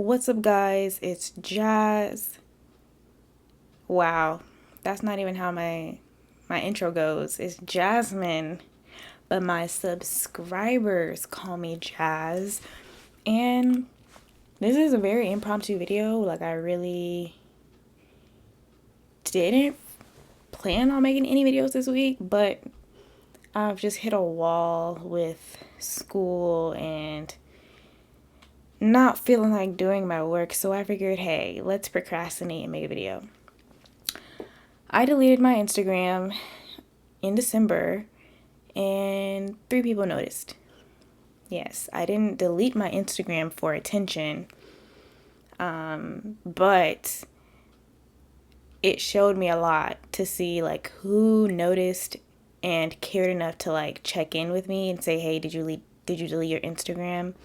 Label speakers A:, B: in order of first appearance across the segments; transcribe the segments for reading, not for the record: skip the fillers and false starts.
A: What's up, guys? It's Jazz. Wow, that's not even how my intro goes. It's Jasmine, but my subscribers call me Jazz. And this is a very impromptu video. Like, I really didn't plan on making any videos this week, but I've just hit a wall with school and not feeling like doing my work, so I figured, hey, let's procrastinate and make a video. I deleted my Instagram in December and 3 people noticed. Yes, I didn't delete my Instagram for attention, but it showed me a lot to see like who noticed and cared enough to like check in with me and say, hey, did you delete your Instagram?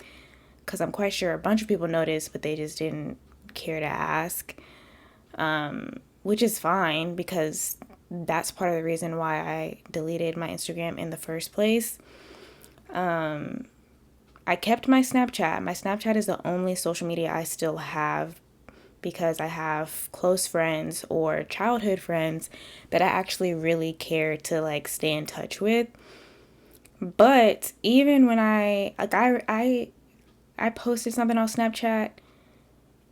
A: Because I'm quite sure a bunch of people noticed, but they just didn't care to ask, which is fine because that's part of the reason why I deleted my Instagram in the first place. I kept my Snapchat. My Snapchat is the only social media I still have because I have close friends or childhood friends that I actually really care to like stay in touch with. But even when I posted something on Snapchat,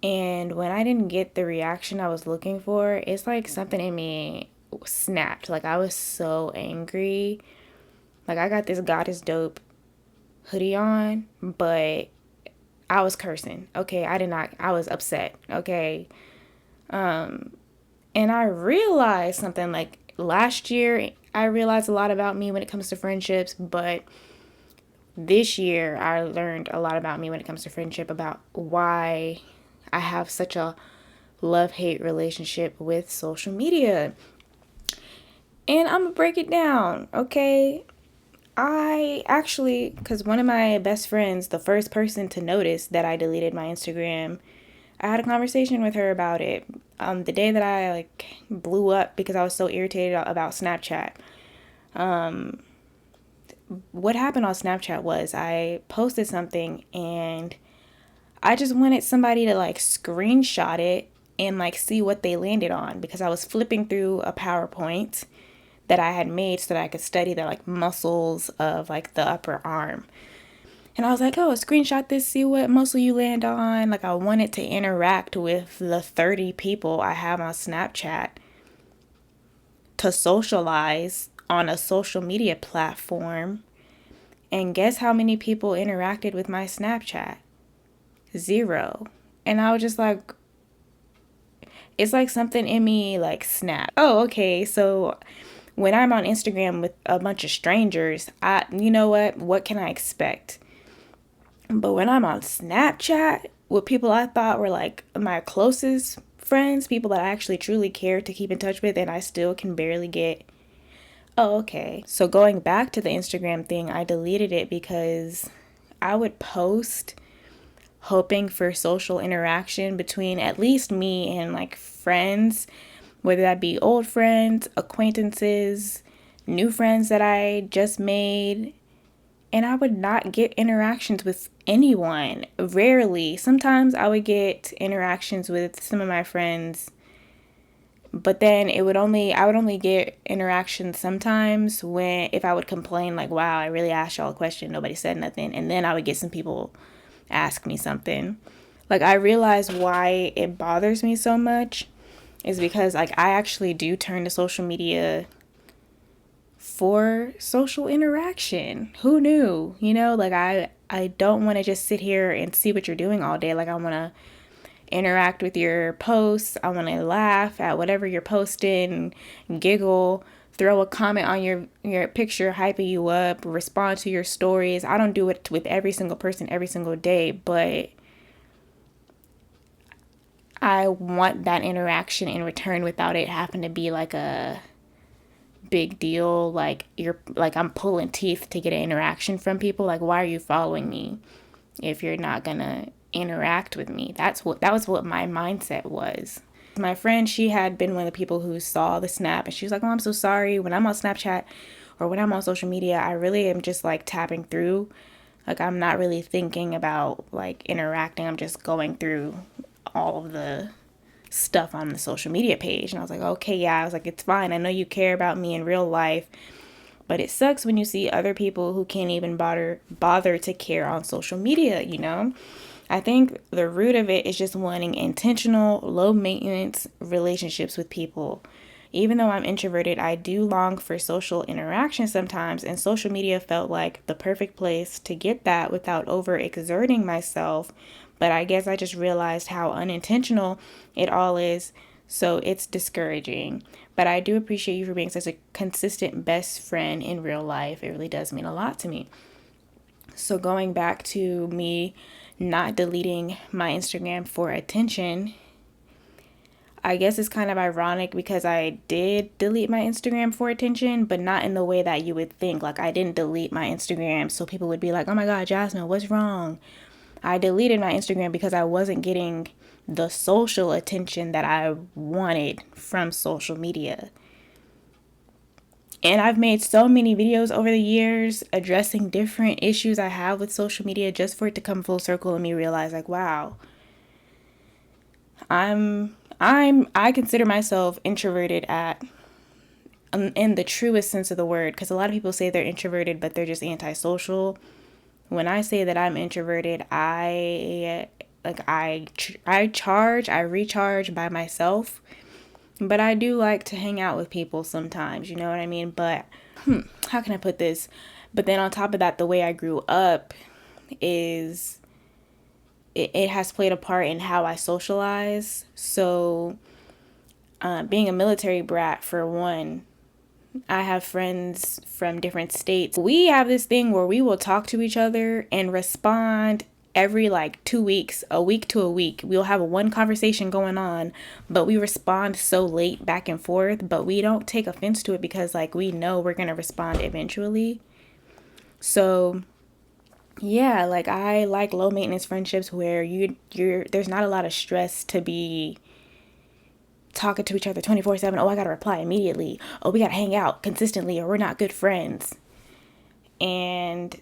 A: and when I didn't get the reaction I was looking for, it's like something in me snapped. Like, I was so angry. Like, I got this God is Dope hoodie on, but I was cursing. Okay, I was upset. Okay. And I realized something like last year, I realized a lot about me when it comes to friendships, but this year I learned a lot about me when it comes to friendship, about why I have such a love-hate relationship with social media. And I'm gonna break it down, okay? Because one of my best friends, the first person to notice that I deleted my Instagram, I had a conversation with her about it. The day that I like blew up because I was so irritated about Snapchat. What happened on Snapchat was I posted something and I just wanted somebody to like screenshot it and like see what they landed on, because I was flipping through a PowerPoint that I had made so that I could study the like muscles of like the upper arm. And I was like, oh, screenshot this, see what muscle you land on. Like, I wanted to interact with the 30 people I have on Snapchat to socialize on a social media platform. And guess how many people interacted with my Snapchat? 0. And I was just like, it's like something in me like snapped. Oh, okay, so when I'm on Instagram with a bunch of strangers, you know what can I expect? But when I'm on Snapchat with people I thought were like my closest friends, people that I actually truly care to keep in touch with, and I still can barely get, oh, okay. So going back to the Instagram thing, I deleted it because I would post hoping for social interaction between at least me and like friends, whether that be old friends, acquaintances, new friends that I just made. And I would not get interactions with anyone. Rarely. Sometimes I would get interactions with some of my friends, but then I would only get interactions sometimes if I would complain like, wow, I really asked y'all a question, nobody said nothing. And then I would get some people ask me something. Like, I realize why it bothers me so much is because like I actually do turn to social media for social interaction. Who knew? You know, like I don't want to just sit here and see what you're doing all day. Like, I want to interact with your posts. I want to laugh at whatever you're posting, giggle, throw a comment on your picture, hyping you up, respond to your stories. I don't do it with every single person every single day, but I want that interaction in return without it having to be like a big deal. Like, I'm pulling teeth to get an interaction from people. Like, why are you following me if you're not gonna interact with me? That was what my mindset was. My friend, she had been one of the people who saw the snap, and she was like, oh, I'm so sorry. When I'm on Snapchat or when I'm on social media, I really am just like tapping through. Like, I'm not really thinking about like interacting. I'm just going through all of the stuff on the social media page. And I was like, okay, yeah. I was like, it's fine. I know you care about me in real life, but it sucks when you see other people who can't even bother to care on social media, you know? I think the root of it is just wanting intentional, low maintenance relationships with people. Even though I'm introverted, I do long for social interaction sometimes, and social media felt like the perfect place to get that without overexerting myself. But I guess I just realized how unintentional it all is, so it's discouraging. But I do appreciate you for being such a consistent best friend in real life. It really does mean a lot to me. So going back to me not deleting my Instagram for attention, I guess it's kind of ironic because I did delete my Instagram for attention, but not in the way that you would think. Like, I didn't delete my Instagram so people would be like, oh my God, Jasmine, what's wrong? I deleted my Instagram because I wasn't getting the social attention that I wanted from social media. And I've made so many videos over the years addressing different issues I have with social media just for it to come full circle and me realize like, wow, I consider myself introverted at in the truest sense of the word, because a lot of people say they're introverted but they're just antisocial. When I say that I'm introverted, I recharge by myself, but I do like to hang out with people sometimes, you know what I mean? But how can I put this? But then on top of that, the way I grew up is it has played a part in how I socialize. So being a military brat, for one, I have friends from different states. We have this thing where we will talk to each other and respond every like 2 weeks, a week to a week. We'll have one conversation going on, but we respond so late back and forth, but we don't take offense to it because like we know we're going to respond eventually. So yeah, like I like low maintenance friendships where you're there's not a lot of stress to be talking to each other 24/7. Oh, I gotta reply immediately. Oh, we gotta hang out consistently or we're not good friends. And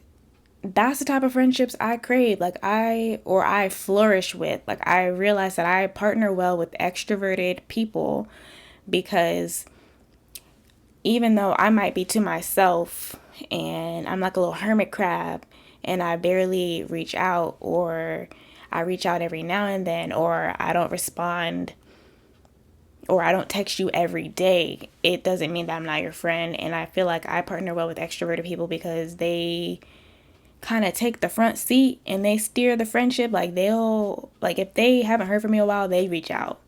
A: that's the type of friendships I crave. Like I flourish with. Like I realize that I partner well with extroverted people because even though I might be to myself and I'm like a little hermit crab and I barely reach out, or I reach out every now and then, or I don't respond, or I don't text you every day, it doesn't mean that I'm not your friend. And I feel like I partner well with extroverted people because they kind of take the front seat and they steer the friendship. Like they'll, like if they haven't heard from me in a while, they reach out.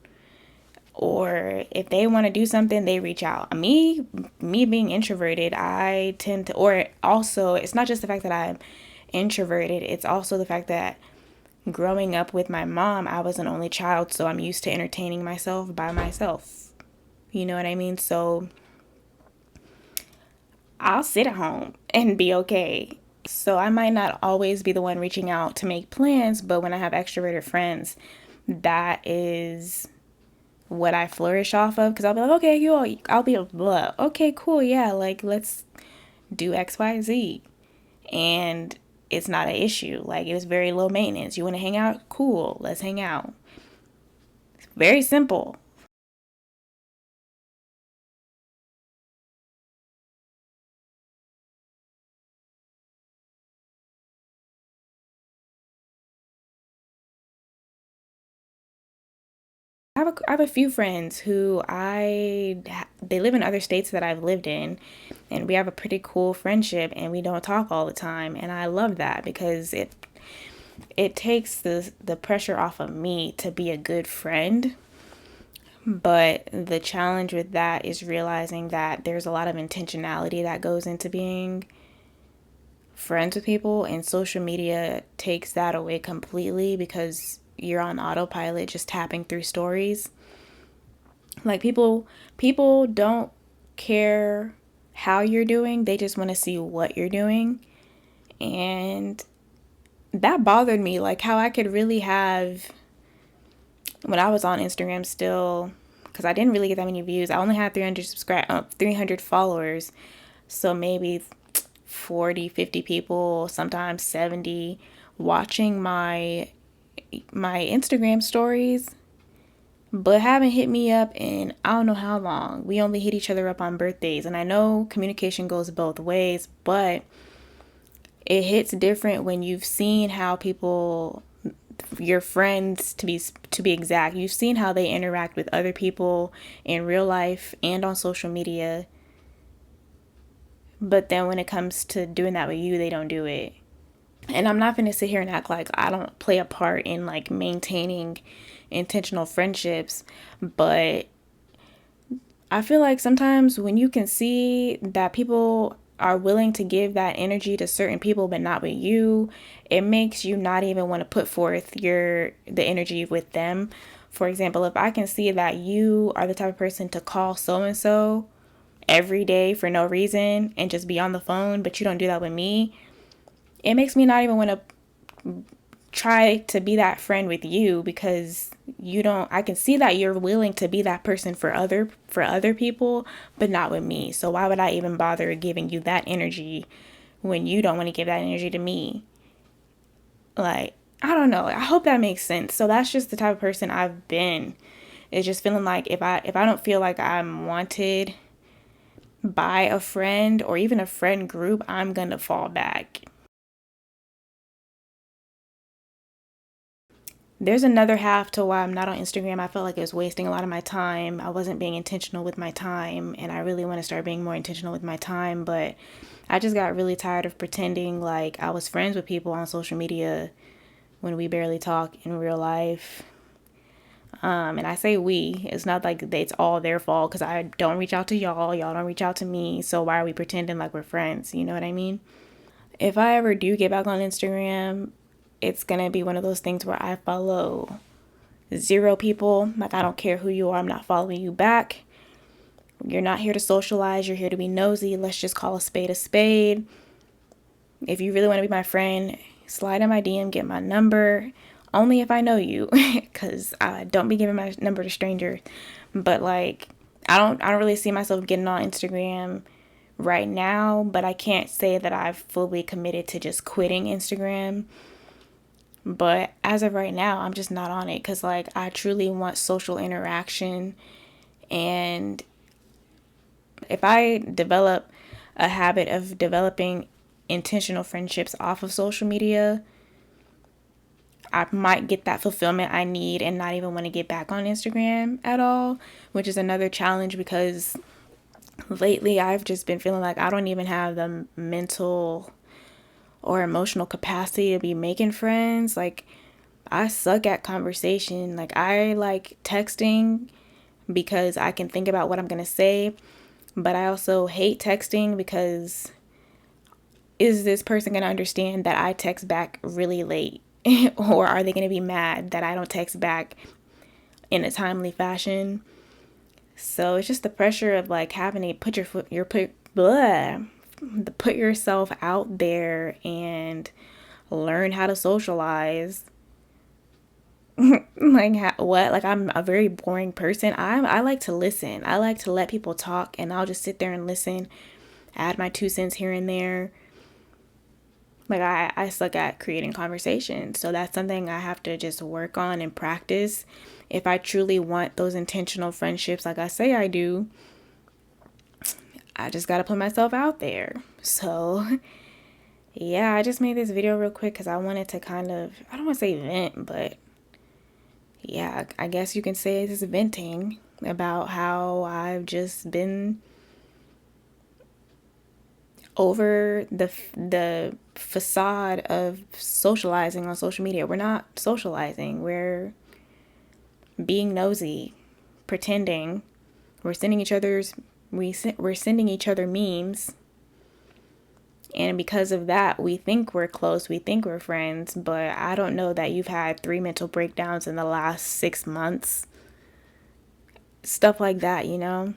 A: Or if they want to do something, they reach out. Me being introverted, I tend to, or also, it's not just the fact that I'm introverted, it's also the fact that growing up with my mom, I was an only child, so I'm used to entertaining myself by myself. You know what I mean? So I'll sit at home and be okay. So I might not always be the one reaching out to make plans, but when I have extroverted friends, that is what I flourish off of, because I'll be like, okay, I'll be blah, okay, cool, yeah, like let's do X, Y, Z, and it's not an issue. Like it was very low maintenance. You want to hang out? Cool, let's hang out. It's very simple. I have a few friends who they live in other states that I've lived in, and we have a pretty cool friendship, and we don't talk all the time, and I love that because it takes the pressure off of me to be a good friend. But the challenge with that is realizing that there's a lot of intentionality that goes into being friends with people, and social media takes that away completely because you're on autopilot just tapping through stories. Like people don't care how you're doing, they just want to see what you're doing. And that bothered me, like how I could really have, when I was on Instagram still, because I didn't really get that many views. I only had 300 followers, so maybe 40, 50 people, sometimes 70, watching my Instagram stories, but haven't hit me up in I don't know how long. We only hit each other up on birthdays. And I know communication goes both ways, but it hits different when you've seen how people, your friends to be exact, you've seen how they interact with other people in real life and on social media. But then when it comes to doing that with you, they don't do it. And I'm not going to sit here and act like I don't play a part in like maintaining intentional friendships, but I feel like sometimes when you can see that people are willing to give that energy to certain people but not with you, it makes you not even want to put forth the energy with them. For example, if I can see that you are the type of person to call so and so every day for no reason and just be on the phone, but you don't do that with me, it makes me not even want to try to be that friend with you, because I can see that you're willing to be that person for other people, but not with me. So why would I even bother giving you that energy when you don't want to give that energy to me? Like, I don't know. I hope that makes sense. So that's just the type of person I've been. It's just feeling like if I don't feel like I'm wanted by a friend or even a friend group, I'm gonna fall back. There's another half to why I'm not on Instagram. I felt like it was wasting a lot of my time. I wasn't being intentional with my time, and I really want to start being more intentional with my time, but I just got really tired of pretending like I was friends with people on social media when we barely talk in real life. And I say we, it's not like it's all their fault, because I don't reach out to y'all don't reach out to me, so why are we pretending like we're friends? You know what I mean? If I ever do get back on Instagram, it's gonna be one of those things where I follow 0 people. Like, I don't care who you are, I'm not following you back. You're not here to socialize, you're here to be nosy. Let's just call a spade a spade. If you really want to be my friend, slide in my DM, get my number. Only if I know you, because I don't be giving my number to strangers. But like, I don't really see myself getting on Instagram right now, but I can't say that I've fully committed to just quitting Instagram. But as of right now, I'm just not on it, because like, I truly want social interaction. And if I develop a habit of developing intentional friendships off of social media, I might get that fulfillment I need and not even want to get back on Instagram at all, which is another challenge, because lately I've just been feeling like I don't even have the mental or emotional capacity to be making friends. Like, I suck at conversation. Like, I like texting because I can think about what I'm going to say, but I also hate texting because is this person going to understand that I text back really late? Or are they going to be mad that I don't text back in a timely fashion? So it's just the pressure of like having to put yourself out there and learn how to socialize. Like, I'm a very boring person. I like to listen. I like to let people talk, and I'll just sit there and listen, add my 2 cents here and there. Like, I suck at creating conversation. So that's something I have to just work on and practice if I truly want those intentional friendships like I say I do. I just got to put myself out there. So yeah, I just made this video real quick because I wanted to kind of, I don't want to say vent, but yeah, I guess you can say it's venting about how I've just been over the facade of socializing on social media. We're not socializing. We're being nosy, pretending. We're sending each other memes. And because of that, we think we're close, we think we're friends, but I don't know that you've had 3 mental breakdowns in the last 6 months. Stuff like that, you know?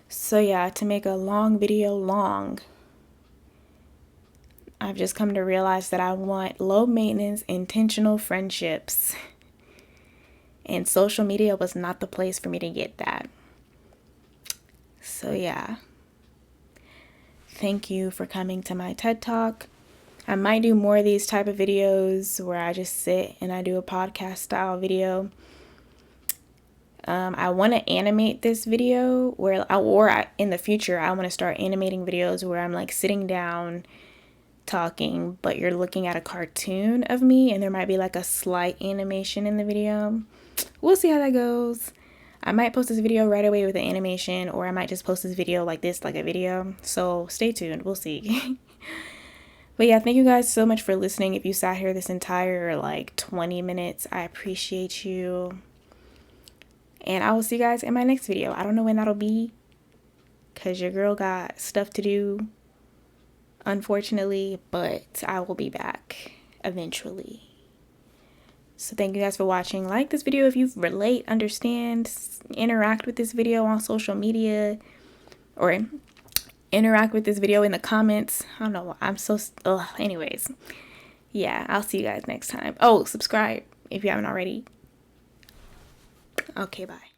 A: So yeah, to make a long video long, I've just come to realize that I want low maintenance, intentional friendships. And social media was not the place for me to get that. So yeah. thank you for coming to my TED Talk. I might do more of these type of videos where I just sit and I do a podcast style video. I want to animate this video in the future, I want to start animating videos where I'm like sitting down talking, but you're looking at a cartoon of me and there might be like a slight animation in the video. We'll see how that goes. I might post this video right away with the animation, or I might just post this video like this, like a video. So stay tuned. We'll see. But yeah, thank you guys so much for listening. If you sat here this entire like 20 minutes, I appreciate you. And I will see you guys in my next video. I don't know when that'll be, because your girl got stuff to do, unfortunately, but I will be back eventually. So thank you guys for watching. Like this video if you relate, understand, interact with this video on social media, or interact with this video in the comments. I don't know. Anyways, yeah, I'll see you guys next time. Oh, subscribe if you haven't already. Okay, bye.